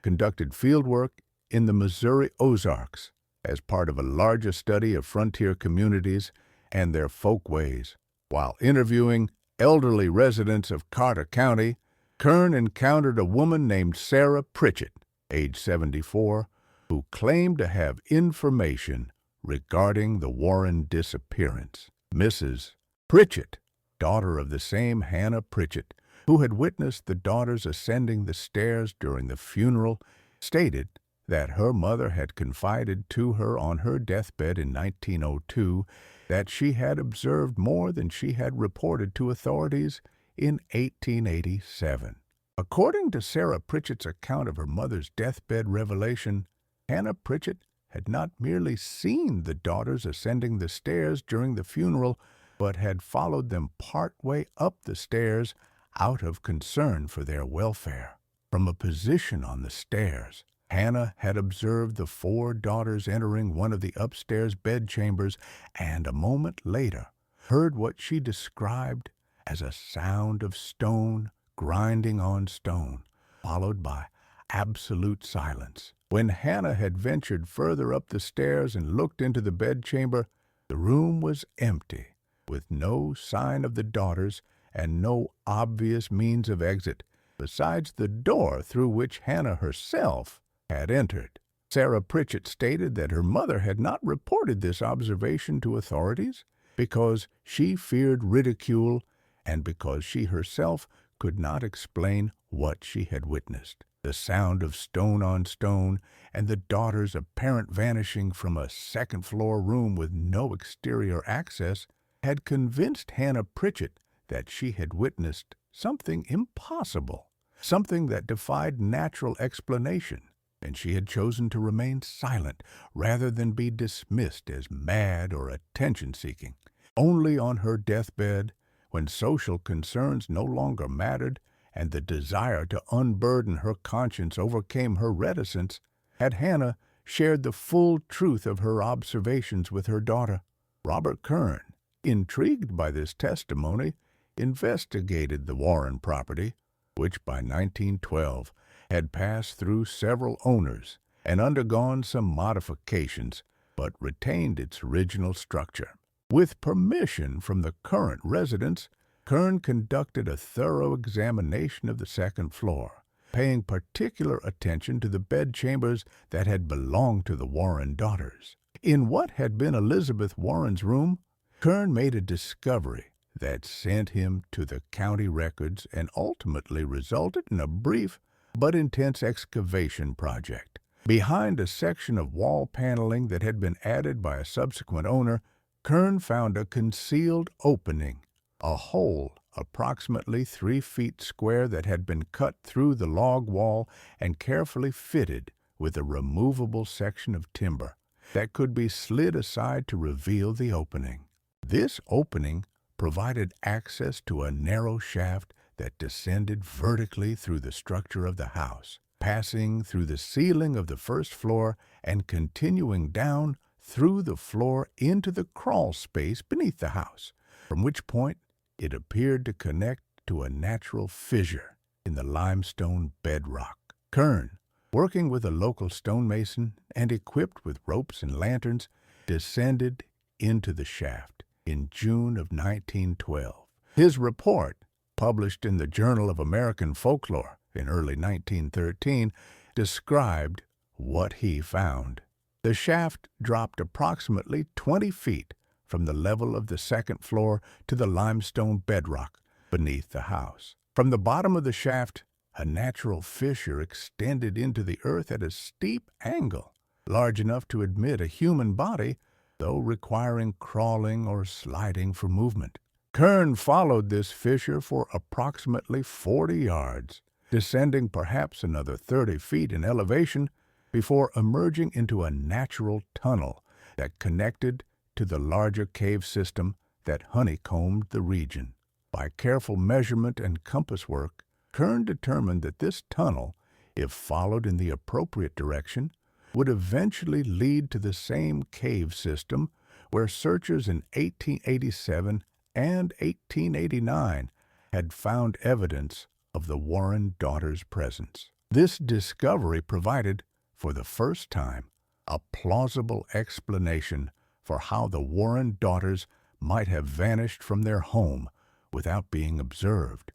conducted fieldwork in the Missouri Ozarks as part of a larger study of frontier communities and their folkways. While interviewing elderly residents of Carter County, Kern encountered a woman named Sarah Pritchett, age 74, who claimed to have information regarding the Warren disappearance. Mrs. Pritchett, daughter of the same Hannah Pritchett, who had witnessed the daughters ascending the stairs during the funeral, stated that her mother had confided to her on her deathbed in 1902 that she had observed more than she had reported to authorities in 1887. According to Sarah Pritchett's account of her mother's deathbed revelation, Hannah Pritchett had not merely seen the daughters ascending the stairs during the funeral, but had followed them partway up the stairs out of concern for their welfare. From a position on the stairs, Hannah had observed the four daughters entering one of the upstairs bedchambers and a moment later heard what she described as a sound of stone grinding on stone, followed by absolute silence. When Hannah had ventured further up the stairs and looked into the bedchamber, the room was empty, with no sign of the daughters and no obvious means of exit, besides the door through which Hannah herself had entered. Sarah Pritchett stated that her mother had not reported this observation to authorities because she feared ridicule and because she herself could not explain what she had witnessed. The sound of stone on stone and the daughter's apparent vanishing from a second-floor room with no exterior access had convinced Hannah Pritchett that she had witnessed something impossible, something that defied natural explanation, and she had chosen to remain silent rather than be dismissed as mad or attention-seeking. Only on her deathbed, when social concerns no longer mattered and the desire to unburden her conscience overcame her reticence, had Hannah shared the full truth of her observations with her daughter. Robert Kern, intrigued by this testimony, investigated the Warren property, which by 1912 had passed through several owners and undergone some modifications, but retained its original structure. With permission from the current residents, Kern conducted a thorough examination of the second floor, paying particular attention to the bedchambers that had belonged to the Warren daughters. In what had been Elizabeth Warren's room, Kern made a discovery that sent him to the county records and ultimately resulted in a brief but intense excavation project. Behind a section of wall paneling that had been added by a subsequent owner, Kern found a concealed opening, a hole approximately 3 feet square that had been cut through the log wall and carefully fitted with a removable section of timber that could be slid aside to reveal the opening. This opening provided access to a narrow shaft that descended vertically through the structure of the house, passing through the ceiling of the first floor and continuing down through the floor into the crawl space beneath the house, from which point it appeared to connect to a natural fissure in the limestone bedrock. Kern, working with a local stonemason and equipped with ropes and lanterns, descended into the shaft in June of 1912. His report, published in the Journal of American Folklore in early 1913, described what he found. The shaft dropped approximately 20 feet from the level of the second floor to the limestone bedrock beneath the house. From the bottom of the shaft, A natural fissure extended into the earth at a steep angle, large enough to admit a human body, though requiring crawling or sliding for movement. Kern followed this fissure for approximately 40 yards, descending perhaps another 30 feet in elevation before emerging into a natural tunnel that connected to the larger cave system that honeycombed the region. By careful measurement and compass work, Kern determined that this tunnel, if followed in the appropriate direction, would eventually lead to the same cave system where searchers in 1887 and 1889 had found evidence of the Warren daughters' presence. This discovery provided, for the first time, a plausible explanation for how the Warren daughters might have vanished from their home without being observed.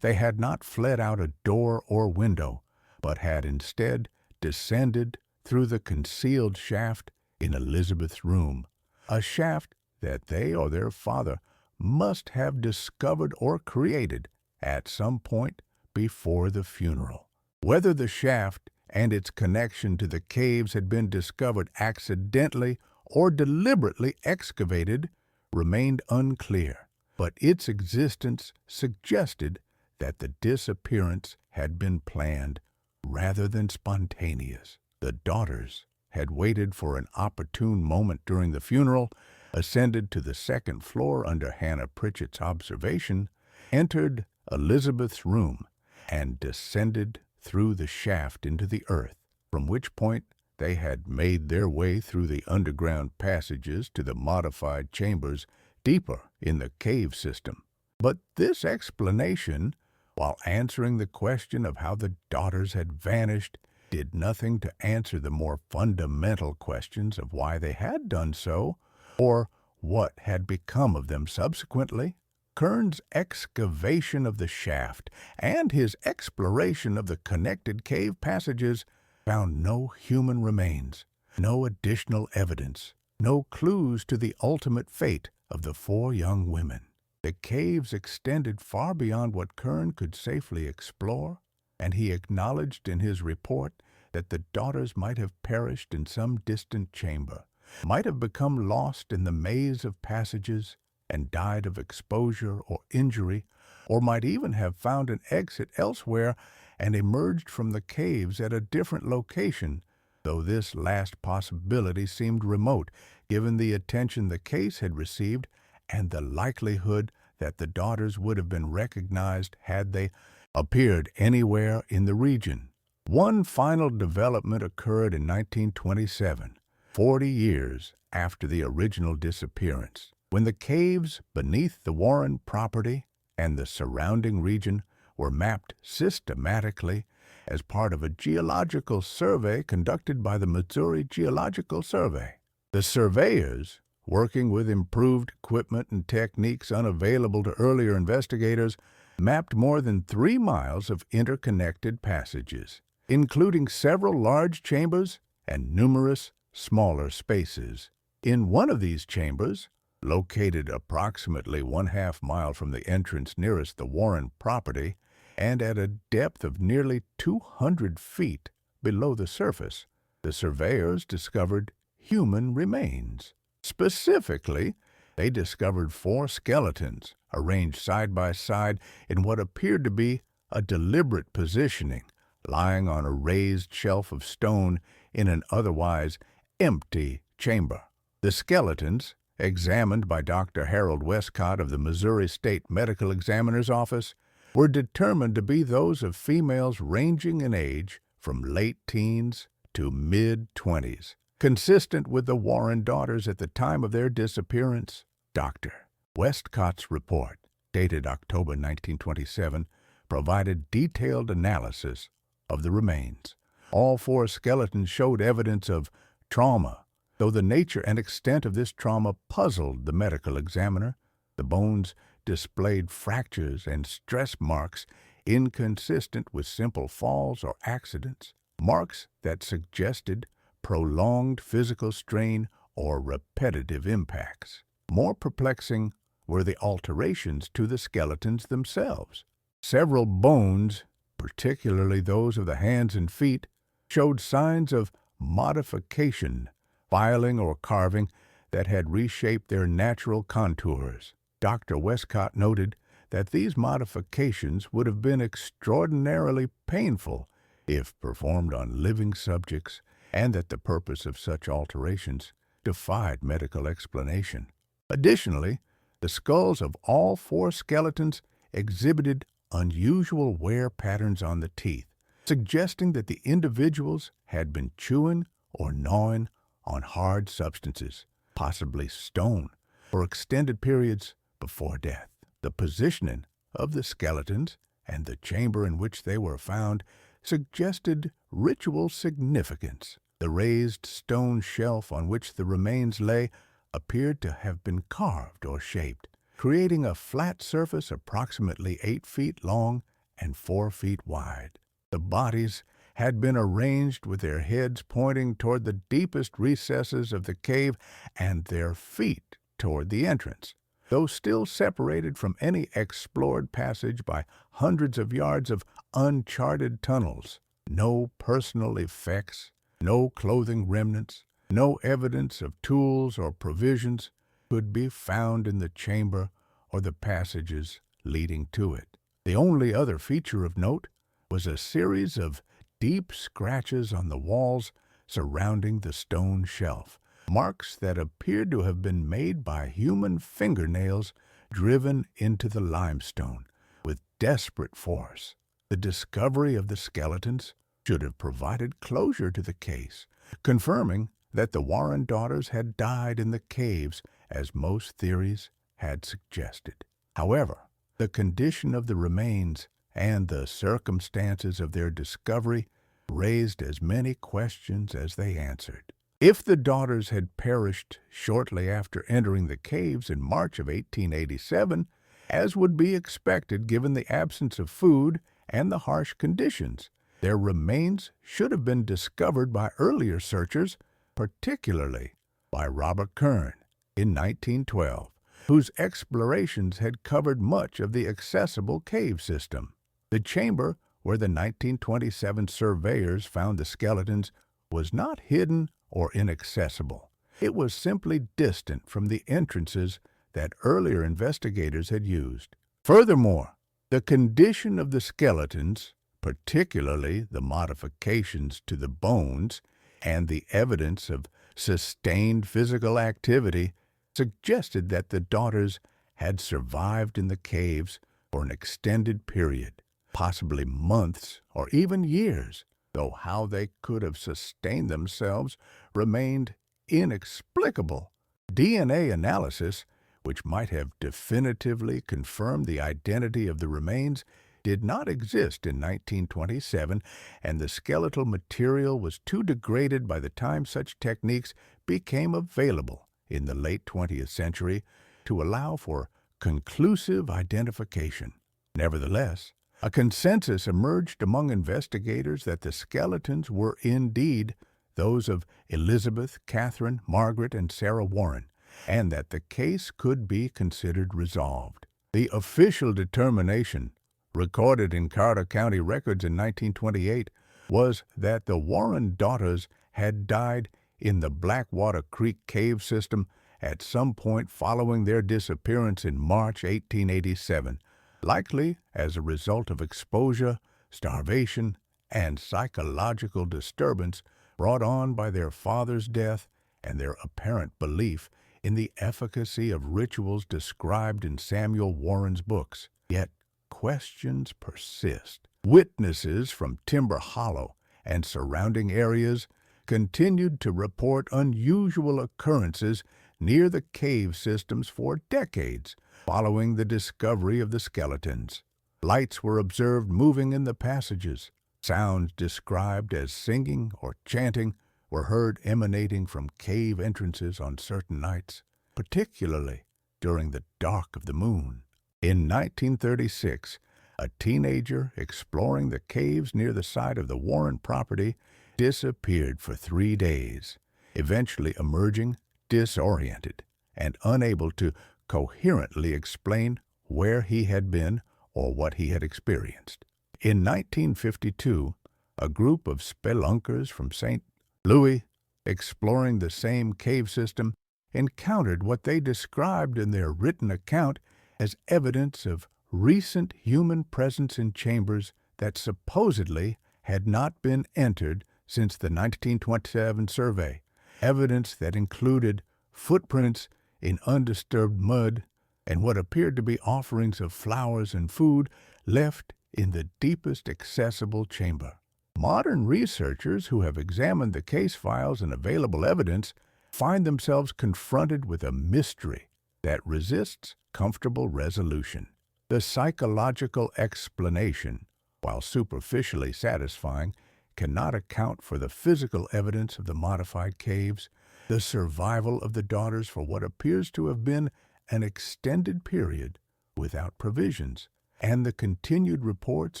They had not fled out a door or window, but had instead descended through the concealed shaft in Elizabeth's room, a shaft that they or their father must have discovered or created at some point before the funeral. Whether the shaft and its connection to the caves had been discovered accidentally or deliberately excavated remained unclear, but its existence suggested that the disappearance had been planned rather than spontaneous. The daughters had waited for an opportune moment during the funeral, ascended to the second floor under Hannah Pritchett's observation, entered Elizabeth's room, and descended through the shaft into the earth, from which point they had made their way through the underground passages to the modified chambers deeper in the cave system. But this explanation, while answering the question of how the daughters had vanished, did nothing to answer the more fundamental questions of why they had done so, or what had become of them subsequently. Kern's excavation of the shaft and his exploration of the connected cave passages found no human remains, no additional evidence, no clues to the ultimate fate of the four young women. The caves extended far beyond what Kern could safely explore, and he acknowledged in his report that the daughters might have perished in some distant chamber, might have become lost in the maze of passages and died of exposure or injury, or might even have found an exit elsewhere and emerged from the caves at a different location, though this last possibility seemed remote given the attention the case had received and the likelihood that the daughters would have been recognized had they appeared anywhere in the region. One final development occurred in 1927, 40 years after the original disappearance, when the caves beneath the Warren property and the surrounding region were mapped systematically as part of a geological survey conducted by the Missouri Geological Survey. The surveyors, working with improved equipment and techniques unavailable to earlier investigators, mapped more than 3 miles of interconnected passages, including several large chambers and numerous smaller spaces. In one of these chambers, located approximately 1/2 mile from the entrance nearest the Warren property and at a depth of nearly 200 feet below the surface, the surveyors discovered human remains. Specifically, they discovered 4 skeletons arranged side by side in what appeared to be a deliberate positioning, lying on a raised shelf of stone in an otherwise empty chamber. The skeletons, examined by Dr. Harold Westcott of the Missouri State Medical Examiner's Office, were determined to be those of females ranging in age from late teens to mid-20s, consistent with the Warren daughters at the time of their disappearance. Dr. Westcott's report, dated October 1927, provided detailed analysis of the remains. All 4 skeletons showed evidence of trauma, though the nature and extent of this trauma puzzled the medical examiner. The bones displayed fractures and stress marks inconsistent with simple falls or accidents, marks that suggested prolonged physical strain or repetitive impacts. More perplexing were the alterations to the skeletons themselves. Several bones particularly those of the hands and feet, showed signs of modification, filing or carving that had reshaped their natural contours. Dr. Westcott noted that these modifications would have been extraordinarily painful if performed on living subjects, and that the purpose of such alterations defied medical explanation. Additionally, the skulls of all four skeletons exhibited unusual wear patterns on the teeth, suggesting that the individuals had been chewing or gnawing on hard substances, possibly stone, for extended periods before death. The positioning of the skeletons and the chamber in which they were found suggested ritual significance. The raised stone shelf on which the remains lay appeared to have been carved or shaped, creating a flat surface approximately 8 feet long and 4 feet wide. The bodies had been arranged with their heads pointing toward the deepest recesses of the cave and their feet toward the entrance. Though still separated from any explored passage by hundreds of yards of uncharted tunnels, no personal effects, no clothing remnants, no evidence of tools or provisions could be found in the chamber or the passages leading to it. The only other feature of note was a series of deep scratches on the walls surrounding the stone shelf, marks that appeared to have been made by human fingernails driven into the limestone with desperate force. The discovery of the skeletons should have provided closure to the case, confirming that the Warren daughters had died in the caves, as most theories had suggested. However, the condition of the remains and the circumstances of their discovery raised as many questions as they answered. If the daughters had perished shortly after entering the caves in March of 1887, as would be expected given the absence of food and the harsh conditions, their remains should have been discovered by earlier searchers, particularly by Robert Kern in 1912, whose explorations had covered much of the accessible cave system. The chamber where the 1927 surveyors found the skeletons was not hidden or inaccessible. It was simply distant from the entrances that earlier investigators had used. Furthermore, the condition of the skeletons, particularly the modifications to the bones and the evidence of sustained physical activity, suggested that the daughters had survived in the caves for an extended period, possibly months or even years, though how they could have sustained themselves remained inexplicable. DNA analysis, which might have definitively confirmed the identity of the remains, did not exist in 1927, and the skeletal material was too degraded by the time such techniques became available in the late 20th century to allow for conclusive identification. Nevertheless, a consensus emerged among investigators that the skeletons were indeed those of Elizabeth, Catherine, Margaret, and Sarah Warren, and that the case could be considered resolved. The official determination, recorded in Carter County records in 1928, was that the Warren daughters had died in the Blackwater Creek cave system at some point following their disappearance in March 1887, likely as a result of exposure, starvation, and psychological disturbance brought on by their father's death and their apparent belief in the efficacy of rituals described in Samuel Warren's books. Yet questions persist. Witnesses from Timber Hollow and surrounding areas continued to report unusual occurrences near the cave systems for decades following the discovery of the skeletons. Lights were observed moving in the passages. Sounds described as singing or chanting were heard emanating from cave entrances on certain nights, particularly during the dark of the moon. In 1936, a teenager exploring the caves near the site of the Warren property disappeared for 3 days, eventually emerging disoriented and unable to coherently explain where he had been or what he had experienced. In 1952, a group of spelunkers from St. Louis, exploring the same cave system, encountered what they described in their written account as evidence of recent human presence in chambers that supposedly had not been entered since the 1927 survey, evidence that included footprints in undisturbed mud and what appeared to be offerings of flowers and food left in the deepest accessible chamber. Modern researchers who have examined the case files and available evidence find themselves confronted with a mystery that resists comfortable resolution. The psychological explanation, while superficially satisfying, cannot account for the physical evidence of the modified caves, the survival of the daughters for what appears to have been an extended period without provisions, and the continued reports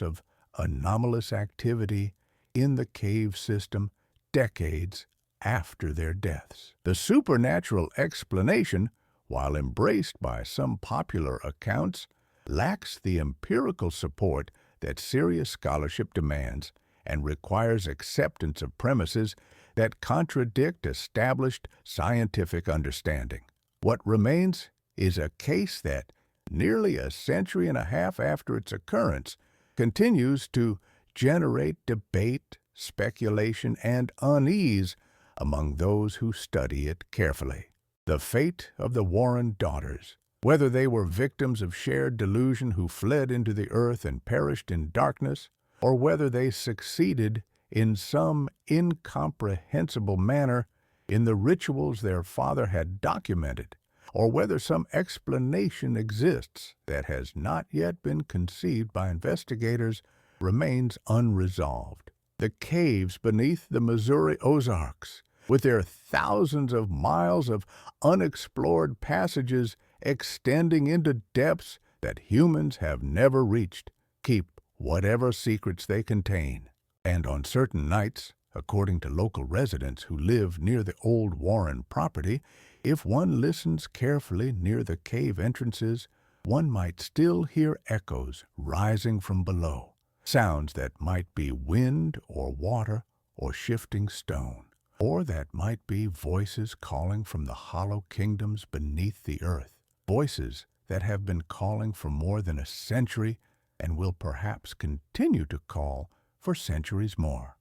of anomalous activity in the cave system decades after their deaths. The supernatural explanation, while embraced by some popular accounts, lacks the empirical support that serious scholarship demands and requires acceptance of premises that contradict established scientific understanding. What remains is a case that, nearly a century and a half after its occurrence, continues to generate debate, speculation, and unease among those who study it carefully. The fate of the Warren daughters, whether they were victims of shared delusion who fled into the earth and perished in darkness, or whether they succeeded in some incomprehensible manner in the rituals their father had documented, or whether some explanation exists that has not yet been conceived by investigators, remains unresolved. The caves beneath the Missouri Ozarks, with their thousands of miles of unexplored passages extending into depths that humans have never reached, keep whatever secrets they contain. And on certain nights, according to local residents who live near the old Warren property, if one listens carefully near the cave entrances, one might still hear echoes rising from below, sounds that might be wind or water or shifting stone, or that might be voices calling from the hollow kingdoms beneath the earth, voices that have been calling for more than a century and will perhaps continue to call for centuries more.